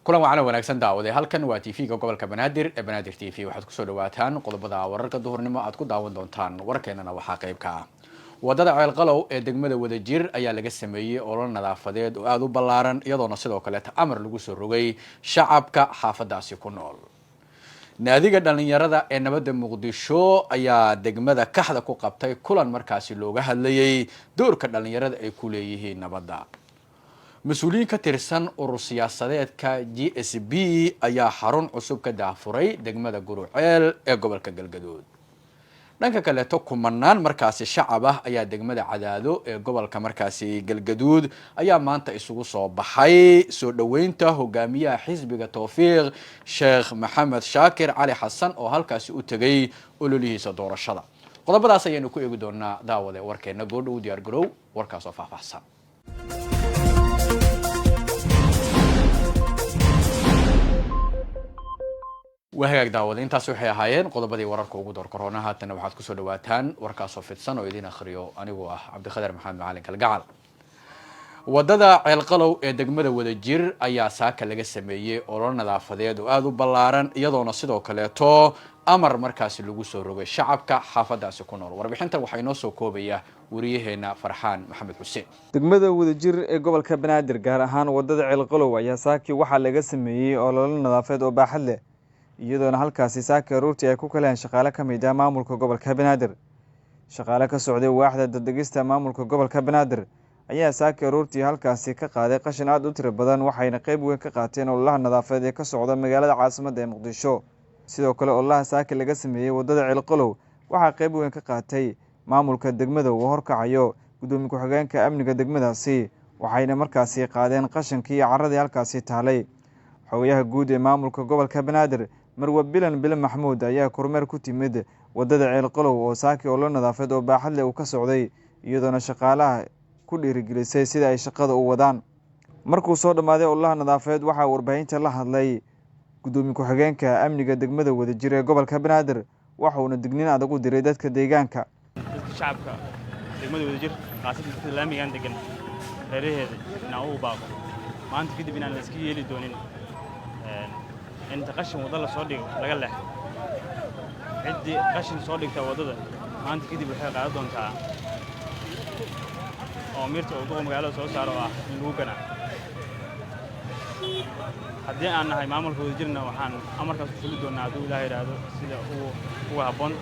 kulan wacan wanaagsan daawade halkan waa TV-ga gobolka Banaadir ee Banaadir TV waxaad ku soo dhawaataan qodobada wararka duhurnimo aad ku daawan doontaan warkeenana waxaa qayb ka ah wadada Ceelqalow ee degmada Wadajir ayaa laga sameeyay olol nadaafadeed oo aad u ballaaran iyadoona sidoo kale amar lagu soo rogay shacabka xaafadaasi ku nool naadiga dhalinyarada ee nabadda Muqdisho ayaa degmada Kaxda ku qabtay kulan markaasi looga hadlayay doorka dhalinyarada ay ku leeyihiin nabadda مسؤولين كتيرسان أوروسياساتك GSB أيا حرون عصوب كدافوري دقمة جروعيل قبل كجلجدود. لأنك كلاتو كمنان مركزي الشعبة أيا دقمة عدادو قبل كمركزي جلجدود أيا ما أنت يسوق صباحي سودوينته هجامية حزب توفيق شيخ محمد شاكر علي حسن أو هالكاسي أتجي قولوا لي صدور الشلا. قلنا بدأ سينوكو يقدرنا داود وركنا جود وديار جرو وركاسو فحصان. وهاك داود انت سوحي هايين قodobadii wararka ugu door corona haatan waxaad ku soo dhawaataan warkaas oo fidsan oo idin akhriyo anigu ah Cabdiqadar Maxamed Macalin Kalgacal wadada Ceelqalow ee degmada Wadajir ayaa saaka laga sameeyay olol nadaafadeed oo aad u ballaaran iyadoona sidoo kale amar markaasi lagu soo rogay shacabka xaafadaasi ku nool warbixintan waxay noo soo koobaya wariyaheena Farxaan Maxamed Xuseen degmada Wadajir ee gobolka Banaadir gaar ahaan wadada Ceelqalow ayaa saaki waxa laga sameeyay olol nadaafadeed oo baaxad leh iyadoona halkaasi saaka ruurtii ay ku kaleen shaqaale ka mid ah maamulka gobolka Banaadir shaqaale ka socday waaxda dadegista maamulka gobolka Banaadir ayaa saaka ruurtii halkaasi ka qaaday qashin aad u tiro badan waxayna qayb weyn ka qaateen ololaha nadaafadeed ee ka socda magaalada caasimadda ee Muqdisho sidoo kale ololaha saaka laga sameeyay wadada Ceelqalow waxa qayb weyn ka qaatay maamulka degmada uu horkacayo gudoomiye ku-xigeenka amniga degmadaasi waxayna markaasi qaadeen qashinkii carradii halkaasi taalay xogayaha guud ee maamulka gobolka Banaadir marwa bilan maxmuud ayaa kormeer ku timid wadada Ceelqalow oo saaki olol nadaafadeed oo baaxad leh uu ka socday iyadoona shaqaalaha ku dhiirigelisay sida ay shaqada u wadaan markuu soo dhamaaday ololaha nadaafadeed waxa warbaahinta la hadlay gudoomiye ku-xigeenka amniga degmada Wadajir ee gobolka Banaadir waxauna digniin adag u diray dadka deegaanka shacabka degmada Wadajir qaasada laamigan degan reeraheeda inaa u baaqo maanta kadib inaan la iska yeeli doonin inta qashin wadada la soo dhigo laga leex cidii qashin soo dhigta wadada maanta kadib waxay qaadan doontaa oo mirta oo magaalada soo saaro ah in lagu ganaa haddii aan nahay maamulka Wadajirna waxaan amarkaas u fuli doonaa hadduu Ilaahay yiraahdo sida uu habboon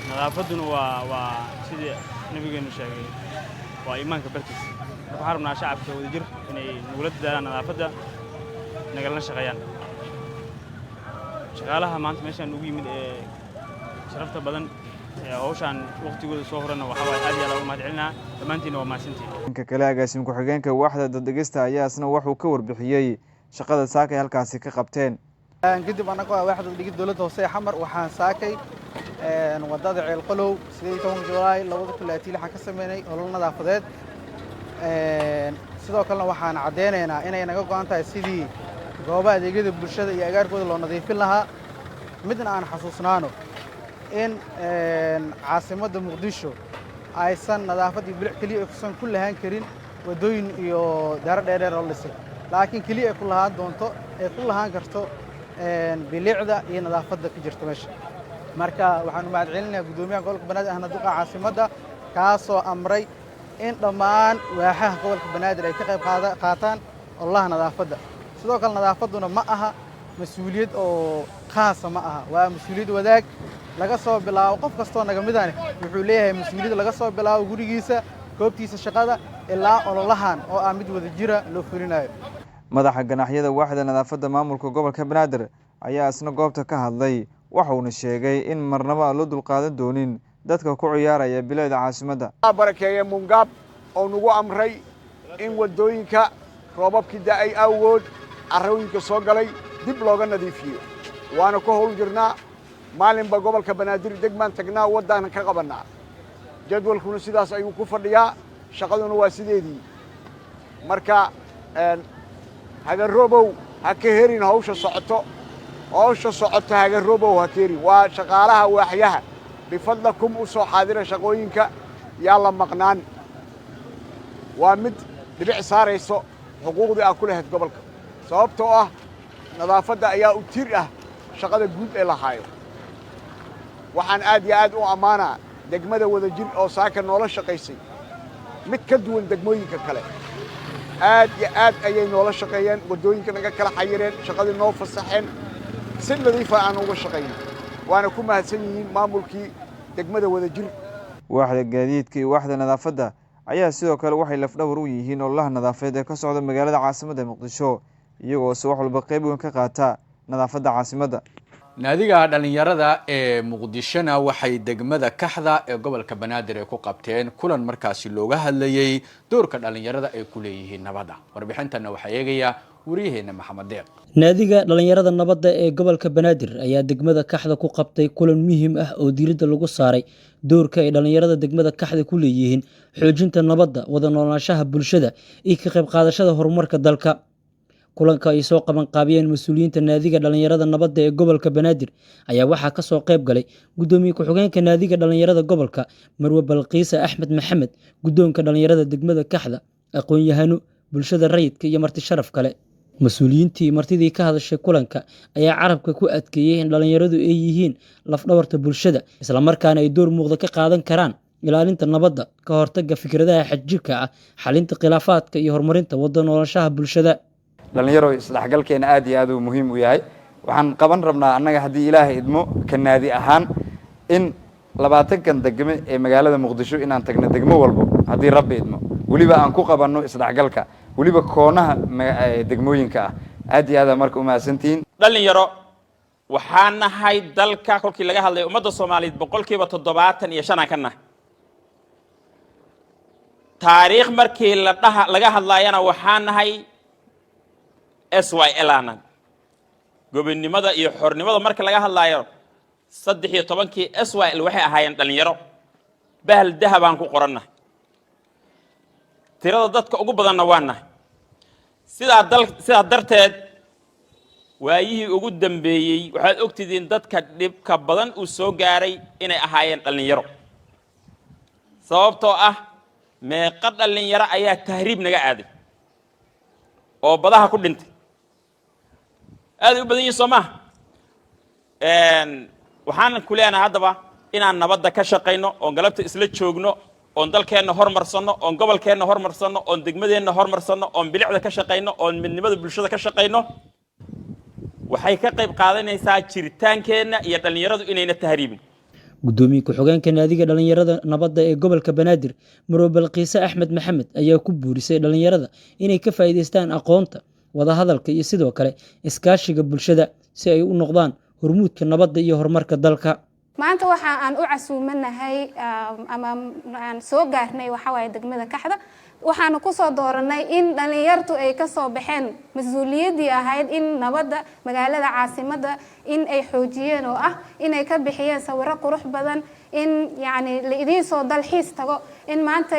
nadaafaduna waa sidii nabigeenu sheegay waa iimaanka barkiis waxaan rabnaa shacabka Wadajir inay nugula dadaalaan nadaafadda نقلنا شغيان شغالها ما أنت ماشي نقول يمد شرفت بدن هوشان وقت يقول صهرنا وحوالي هذه لو ما تعلنا ثمانتين وما سنتين. كلا قاسم كحجان كواحدة ضد جستا ياسنا وحو كور بحيي شقة ساكي هالكاسي كقبتين. قدم أنا قوي واحد ضد دولة توصية حمر وحان ساكي نوداد Ceelqalow 18 جولاي لو كل أتيل حكسر مني ولنا ضافدات sidoo kalena waxaan cadeynaynaa inay naga go'an tahay sidii goobaha adeegyada bulshada iyo agaarkooda loo nadiifin lahaa midna aan xasuusnaano in caasimadda Muqdisho aysan nadaafad iyo bilic kaliya kusan ku lahaan karin wadooyin iyo daaro dheer oo dhisay laakiin kaliya ku lahaan doonto ay ku lahaan karto bilicda iyo nadaafadda ka jirta meesha marka waxaan u mahadcelinayaa gudoomiyaha gobolka Banaadir ahna duqa caasimadda kaasoo amray in dhammaan waaxaha gobolka Banaadir ay ka qayb qaataan ololaha nadaafadda sidoo kale nadaafaduna ma aha mas'uuliyad oo khaas ma aha waa mas'uuliyad wadaag laga soo bilaabo qof kasto naga midaan wuxuu leeyahay mas'uuliyad laga soo bilaabo gurigiisa goobtiisa shaqada ilaa ololahan oo ah mid wada jira loo fulinayo madaxa ganaxyada waaxda nadaafadda maamulka gobolka Banaadir ayaa isna goobta ka hadlay waxauna sheegay in marnaba loo dulqaadan doonin dadka ku ciyaaraya bilayda caasimadda barakeeye Mungab oo nagu amray in wadooyinka roobabkii da'ay awgood carrooyinka soo galay dib looga nadiifiyo waana ku howl jirnaa maalinba gobolka Banaadir degmaan tagnaa wadana ka qabanaa jadwalkuna sidaas ayuu ku fadhiyaa shaqaduna waa sideedii marka hagaroobow ha ka herin hawsha socoto hagaroobow ha ka herin waa shaqaalaha waaxyaha بفضلكم وسو حاضر شقوينك يلا مقنان ومد دبع صاريسو حقوقدي كلها قبلك sababtoo ah nadaafadda ayaa u tir ah shaqada guud ee la hayo waxaan aad iyo aad u ammaanaa degmada Wadajir oo saaka noola shaqaysay mid ka duwan degmooyinka kale aad iyo aad ayay noola shaqeeyeen wadooyinka naga kala xayireen shaqadii noo fasaxeen si nadiif ah aan uga shaqeynay waana ku mahadsan yihiin maamulkii degmada Wadajir waaxda gaadiidka iyo waaxda nadaafadda ayaa sidoo kale waxay lafdhawr u yihiin ololaha nadaafadeed ee ka socda magaalada caasimadda Muqdisho iyagoo si wax walba qayb weyn ka qaata nadaafadda caasimadda naadiga dhalinyarada ee Muqdishona waxay degmada Kaxda ee gobolka Banaadir ay ku qabteen kulan markaasi looga hadlayay doorka dhalinyarada ay ku leeyihiin nabadda warbixintana waxa eegaya wariyaheena Maxamed Deeq naadiga dhalinyarada nabadda ee gobolka Banaadir ayaa degmada Kaxda ku qabtay kulan muhiim ah oo diiradda lagu saaray doorka ay dhalinyarada degmada Kaxda ku leeyihiin xoojinta nabadda wada noolaanshaha bulshada iyo ka qayb qaadashada horumarka dalka kulanka ay soo qaban qaabiyeen mas'uuliyiinta naadiga dhalinyarada nabadda ee gobolka Banaadir ayaa waxaa ka soo qayb galay gudoomiye ku-xigeenka naadiga dhalinyarada gobolka Marwe Balqiisa Axmed Maxamed gudoonka dhalinyarada degmada Kaxda aqoon-yahano bulshada rayidka iyo marti sharaf kale mas'uuliyiintii martidii ka hadashay kulanka ayaa carabka ku adkeeyay in dhalinyaradu ay yihiin lafdhabarta bulshada isla markaana ay door muuqda ka qaadan karaan ilaalinta nabadda ka hortagga fikradaha xajirka ah xalinta khilaafaadka iyo horumarinta wada noolaanshaha bulshada dhalinyaro isdhexgalkeena aad iyo aad u muhiim u yahay waxaan qaban rabnaa annaga haddii ilaahay idmo ka naadi ahaan in 20kan degme ee magaalada Muqdisho inaan tagno degmo walbo haddii Rabbi idmo waliba aan ku qabanno isdhexgalka waliba koonaha degmooyinka ah aad iyo aad marka u mahadsantiin dhalinyaro waxaan nahay dalka kolkii laga hadlay ummadda Soomaaliyeed 75% ka nahay taariikh markii laga hadlayana waxaan nahay SYL aanan gobonnimada iyo xornimada marka laga hadlayo 13kii SYL waxay ahaayeen dhalinyaro bahal dahab aan ku qorannay tirada dadka ugu badanna waanahay sidaa darteed waayihii ugu dambeeyay waxaad ogtidiin dadka dhibka badan uu soo gaaray inay ahaayeen dhalinyaro sababtoo ah meeqa dhalinyaro ayaa tahriib naga aaday oo badaha ku dhintay aad u badan yihiin Soomaa waxaan ku leenahay haddaba inaan nabadda ka shaqeyno oo galabta isla joogno oo dalkeena horumarsano oo gobolkeena horumarsano oo degmadeena horumarsano oo bilicda ka shaqeyno oo midnimada bulshada ka shaqeyno waxay ka qayb qaadanaysaa jiritaankeena iyo dhalinyaradu inayna tahriibin gudoomiye ku-xigeenka naadiga dhalinyarada nabadda ee gobolka Banaadir Marwe Balqiisa Axmed Maxamed ayaa ku buurisay dhalinyarada inay ka faa'iideystaan aqoonta wada hadalka iyo sidoo kale iskaashiga bulshada si ay u noqdaan hormuudka nabadda iyo horumarka dalka maanta waxa aan u casuumanahay ama aan soo gaarnay waxa way degmada Kaxda waxaan ku soo dooranay in dhalinyartu ay ka soo baxeen mas'uuliyadii ahayd in nabadda magaalada caasimadda in ay xoojiyeen oo ah in ay ka bixiyeen sawirro qurux badan in yaani la idin soo dalxiis tago in maanta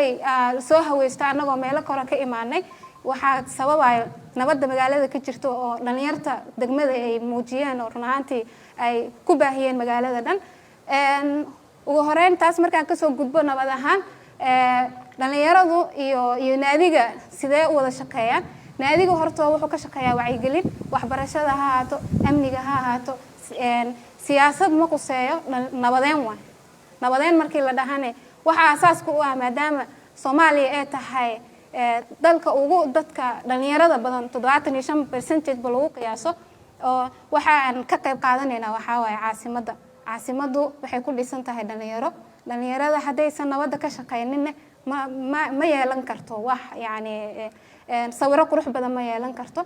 soo haweysto anagoo meelo kale ka imaanay waxa sababayo nabadda magaalada ka jirto oo dhalinyarta degmada ay muujiyeen oo runaantii ay ku baahiyeen magaalada dhan ugu horeyn taas markaan ka soo gudbo nabad ahaan dhalinyaradu iyo naadiga sidee u wada shaqeeyaan naadiga horta wuxuu ka shaqeeyaa wacyigelin waxbarashada ha ahaato amniga ha ahaato siyaasad ma quseeyo nabadeyn markii la dhahane waxa asaaska u ah maadaama Soomaaliya ay tahay dalka ugu dadka dhalinyarada badan 75% ba lagu qiyaaso oo waxa aan ka qayb qaadanaynaa waxa way caasimadu waxay ku dhisan tahay dhalinyarada hadaysan nabadda ka shaqeynin ma yeelan karto wax yaani sawirro qurux badan ma yeelan karto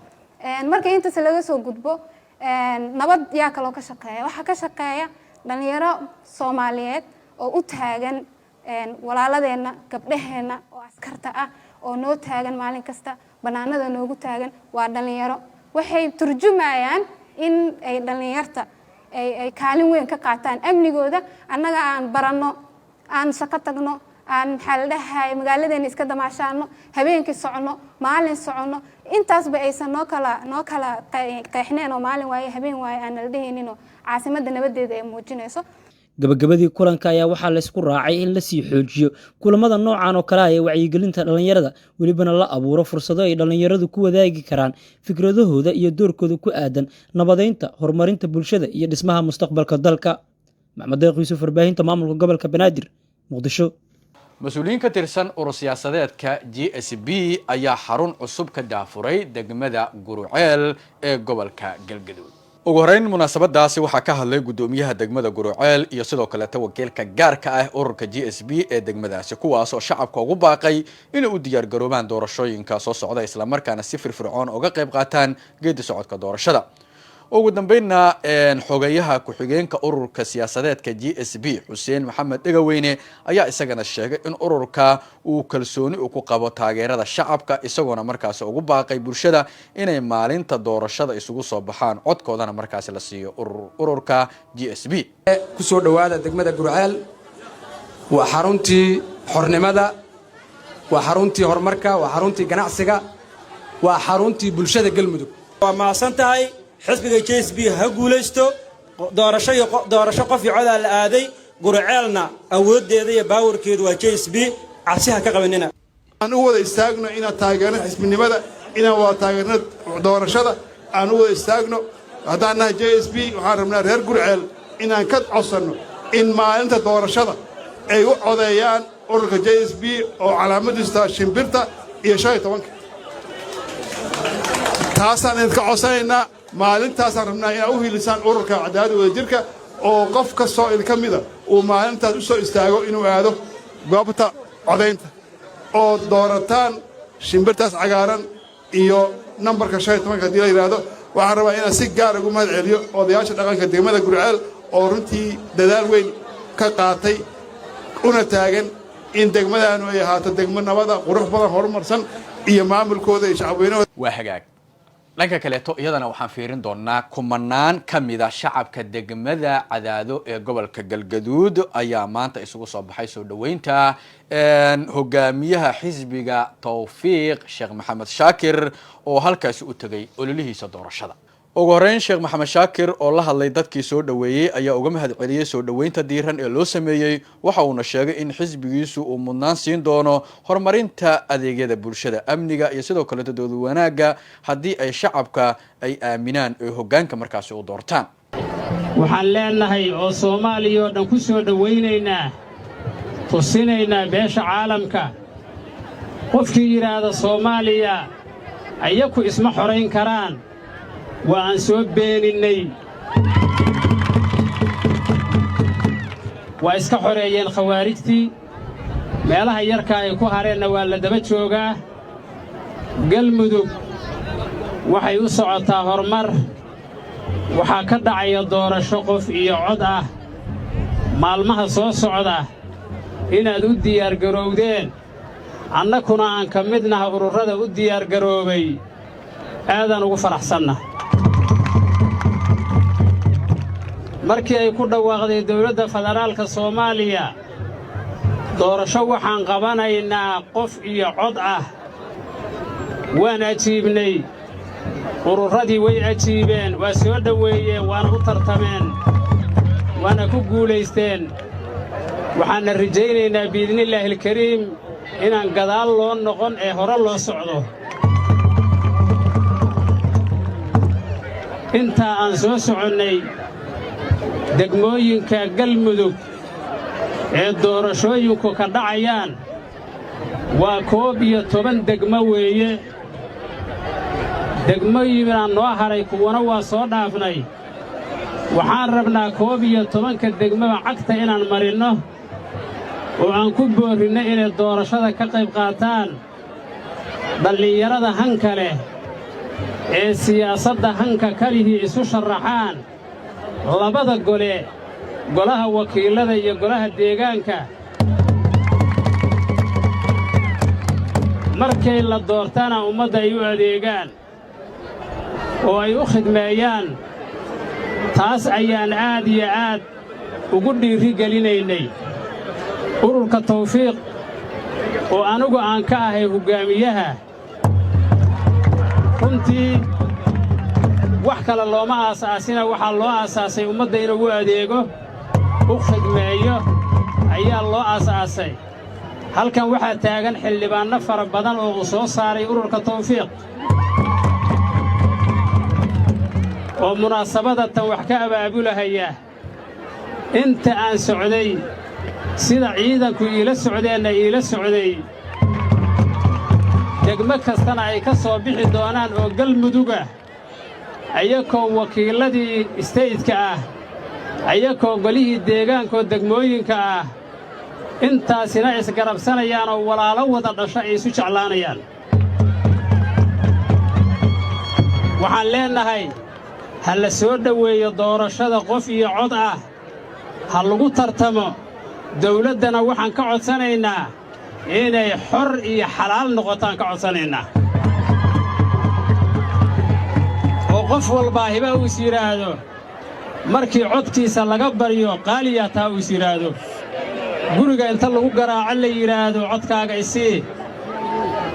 marka intaas laga soo gudbo nabad yaa kale ka shaqeeya waxa ka shaqeeya dhalinyaro Soomaaliyeed oo u taagan walaaladeena gabdhaheena oo askarta ah oo noo taagan maalin kasta banaanada noogu taagan waa dhalinyaro waxay turjumayaan in ay dhalinyarta ay kaalin weyn ka qaataan amnigooda annaga aan baranno aan shaqo tagno aan xaladahay magaaladeena iska damaashaano habeenkii socono maalin socono intaas ba aysan noo kala qeexneen oo maalin waaye habeen waaye aan la dheheenino caasimadda nabadeeda ay muujinayso gabagabadii kulanka ayaa waxaa la isku raacay in la sii xoojiyo kulamada noocan oo kale ah ee wacyigelinta dhalinyarada welibana la abuuro fursado ay dhalinyaradu ku wadaagi karaan fikradahooda iyo doorkooda ku aadan nabadeynta horumarinta bulshada iyo dhismaha mustaqbalka dalka. maxamed deeq yuusuf, warbaahinta maamulka gobolka banaadir, muqdisho. mas-uuliyiin ka tirsan urur siyaasadeedka GSB ayaa xarun cusub ka daafuray degmada Guruceel ee gobolka Galgaduud. ugu horeyn munaasabadaasi waxaa ka hadlay gudoomiyaha degmada Guruceel iyo sidoo kale wakiilka gaarka ah ururka GSB ee degmadaasi, kuwaas oo shacabka ugu baaqay inay u diyaar garoobaan doorashooyinka soo socda isla markaana si firfircoon uga qayb qaataan geedi socodka doorashada. ugu dambeynna xogayaha ku-xigeenka ururka siyaasadeedka GSB Xuseen Maxamed Dhegaweyne ayaa isagana sheegay in ururka uu kalsooni ku qabo taageerada shacabka, isagoona markaas ugu baaqay bulshada inay maalinta doorashada isugu soo baxaan codkoodana markaas la siiyo ururka GSB. ku soo dhawaada degmada Guruceel, waa xaruntii xornimada, waa xaruntii horumarka, waa xaruntii ganacsiga, waa xaruntii bulshada Galmudug. waa maasantahay xisbiga GSB ha guulaysto doorasho qof iyo cod la aaday. Guruceelna awoodeeda iyo baawarkeedu waa GSB, cabsi ha ka qabanina. aan u wada istaagno inaan taageerno xisbinimada, inaan wada taageerno doorashada, aan u wada istaagno. haddaan nahay GSB waxaan rabnaa reer Guruceel inaan ka codsanno in maalinta doorashada ay u codeeyaan ururka GSB oo calaamadiisu tahay shimbirta iyo 15. taasaan idinka codsanaynaa. maalintaasaan rabnaa inaad u hiilisaan ururka cadaalada wadajirka oo qof kastoo idinka mida uu maalintaas u soo istaago inuu aado goobta codaynta oo doorataan shimbirtaas cagaaran iyo nambarka 15 haddii la yidhaahdo. waxaan rabaa inaan si gaar ugu mahad celiyo odayaasha dhaqanka degmada Guruceel oo runtii dadaal weyn ka qaatay una taagan in degmadaanu ay ahaato degmo nabada, qurux badan, horumarsan iyo maamulkooda iyo shacabweynahooda. waa hagaag. dhanka kaleeto iyadana waxaan fiirin doonaa kumanaan ka mid ah shacabka degmada Cadaado ee gobolka Galgaduud ayaa maanta isugu soo baxay soo dhaweynta hogaamiyaha xisbiga Tawfiiq Sheekh Maxamed Shaakir oo halkaas u tagay ololihiisa doorashada. ugu horeyn Sheekh Maxamed Shaakir oo la hadlay dadkii soo dhaweeyay ayaa uga mahad celiyay soo dhaweynta diiran ee loo sameeyay, waxa uuna sheegay in xisbigiisu uu mudnaan siin doono horumarinta adeegyada bulshada, amniga iyo sidoo kale dood wanaagga haddii ay shacabka ay aaminaan ee hoggaanka markaas u doortaan. waxaan leenahay oo Soomaaliya oo dhan ku soo dhaweynaynaa, tusinaynaa beesha caalamka qofkii yiraahdo Soomaaliya ayaku isma xoreyn karaan waan soo beeninay. waa iska xoreeyeen khawaarijtii, meelaha yarka ay ku hareenna waa la daba joogaa. Galmudug waxay u socotaa horumar, waxaa ka dhacaya doorasho qof iyo cod ah. maalmaha soo socda inaad u diyaar garowdeen, annakuna aan ka midnaha ururada u diyaar garoobay, aadan ugu faraxsanna. markii ay ku dhawaaqday dawladda federaalka Soomaaliya doorasho waxaan qabanaynaa qof iyo cod ah, waan ajiibnay. ururadii way ajiibeen, waa soo dhaweeyeen, waana u tartameen, waana ku guulaysteen. waxaana rajaynaynaa biidnillaahi alkariim inaan gadaal loo noqon ee hore loo socdo. intaa aan soo soconnay degmooyinka Galmudug ee doorashooyinku ka dhacayaan waa 11 degmo weeye. degmooyinaan noo haray kuwana waa soo dhaafnay. waxaan rabnaa 11 degmaba cagta inaan marinno oo aan ku boorinno inay doorashada ka qayb qaataan. dhallinyarada hanka leh ee siyaasadda hanka kalihii isu sharaxaan labada gole, golaha wakiilada iyo golaha deegaanka. markay la doortana ummadda ay u adeegaan oo ay u khidmeeyaan. taas ayaan aad iyo aad ugu dhiiri gelinaynay. ururka Tawfiiq oo anigu aan ka ahay hogaamiyaha, runtii wax kale looma aasaasina, waxaa loo aasaasay ummadda inuu adeego. u khidmeeyo ayaa loo aasaasay halkan waxaa taagan xildhibaanno fara badan oo uu soo saaray ururka tawfiiq oo munaasabadatan wax ka abaabulahaya inta aan socday sida ciidanku iila socdeenna iila socday degmo kastana ay ka soo bixi doonaan oo galmuduga ayakoo wakiilladii istayidka ah ayakoo golihii deegaankoo degmooyinka ah intaasina isgarabsanayaan oo walaalo wada dhasho ay isu jeclaanayaan waxaan leennahay ha la soo dhoweeyo doorashada qof iyo cod ah ha lagu tartamo dawladdana waxaan ka codsanaynaa inay xor iyo xalaal noqotaan ka codsanaynaa oo qof walbaa hiba uu is yidhaahdo markii codkiisa laga baryo qaaliyaa taa uu is yidhaahdo guriga inta lagu garaaco la yidhaahdo codkaaga isii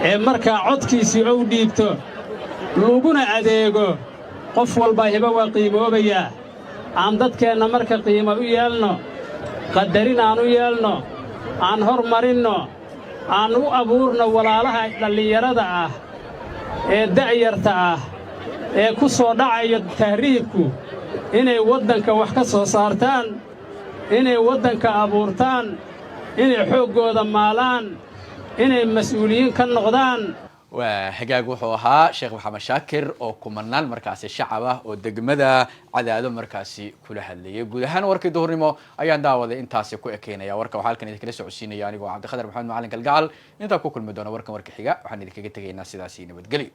ee markaa codkiisii ou dhiibto laguna adeego qof walbaa hiba waa qiimoobayaa aan dadkeenna marka qiimo u yeelno qadarin aan u yeelno aan hormarinno aan u abuurno walaalaha dhallinyarada ah ee da'yarta ah ee ku soo dhacayo tahriibku inay waddanka wax ka soo saartaan inay waddanka abuurtaan inay xooggooda maalaan inay mas'uuliyiin ka noqdaan waa hagaag wuxuu ahaa sheekh maxamed shaakir oo kumanaan markaasi shacab ah oo degmada Cadaado markaasi kula hadlayay guud ahaan warkii duhurnimo ayaan daawaday intaasi ku ekeynaya warka waxa halkan idin kala socodsiinaya anigoo Cabdiqadar Maxamed Macalin Galgacal inta ku kulmi doona warka xiga waxaan idin kaga tagaynaa sidaas nabadgelyo